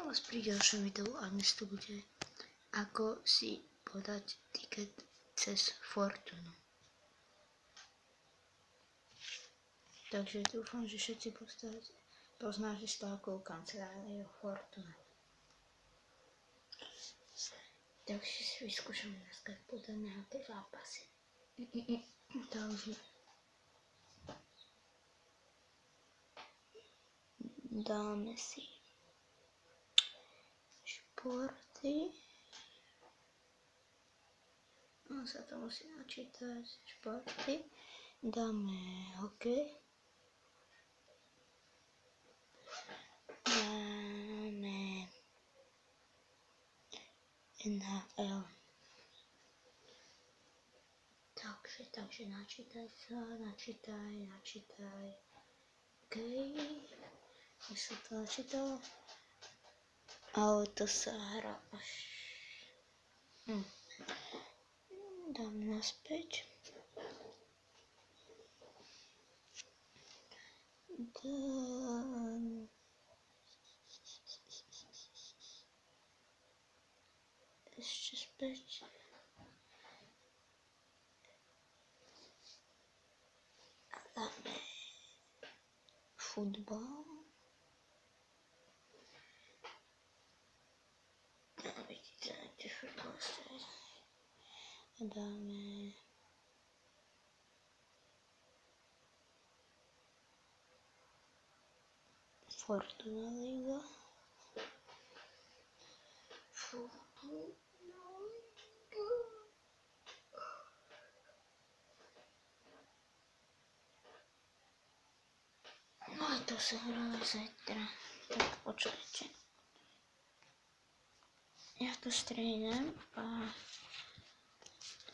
vás pri ďalšom videu a dnes tu bude ako si podať tiket cez Fortunu. Takže dúfam, že všetci poznáte stavkovú kanceláriu Fortuna. Takže si vyskúšame dneska podať nejaké zápasy. Takže dáme si športy. No sa to musí načítať. Športy. Dáme hokej. Dáme NHL. Takže načítaj. Okej. Už sa to načítalo. Ale to sa hrá až. Dám naspäť. Dám. Ešte späť. A dáme futbal. A vidíte, kde futbal stojí. A dáme Fortuna Liga. No a to sa hrá zajtra. Tak počkajte. Ja to strihnem a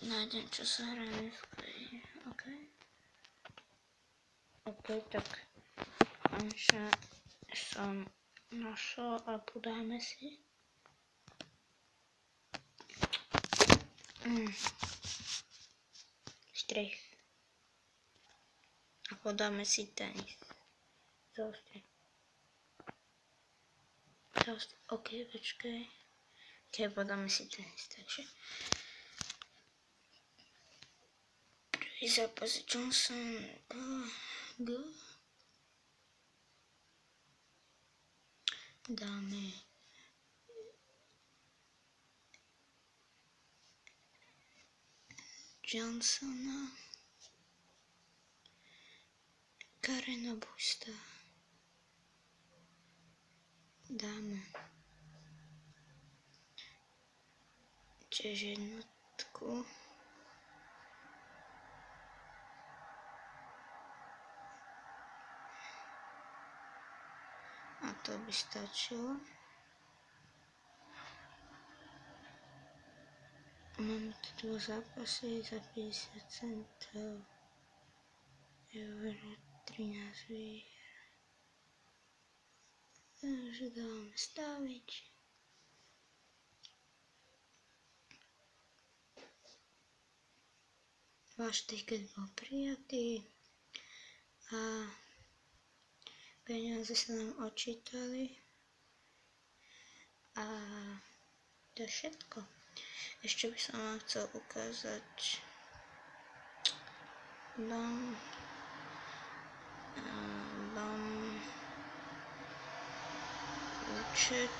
nájdem, čo sa hrá dneska. OK, tak konečne som našol a podáme si. Strich. A podáme si tenis. OK, počkaj. OK, podáme si tenis, takže. Prvý zápas Johnson. Go. Dáme Johnsona. Karena Busta. Dáme tiež jednotku. A to by stačilo. Máme tu 2 zápasy za 50 centov. Euro 13 výher. Takže dáme staviť. Váš tiket bol prijatý a peniaze sa nám odčítali a to je všetko. Ešte by som vám chcel ukázať účet.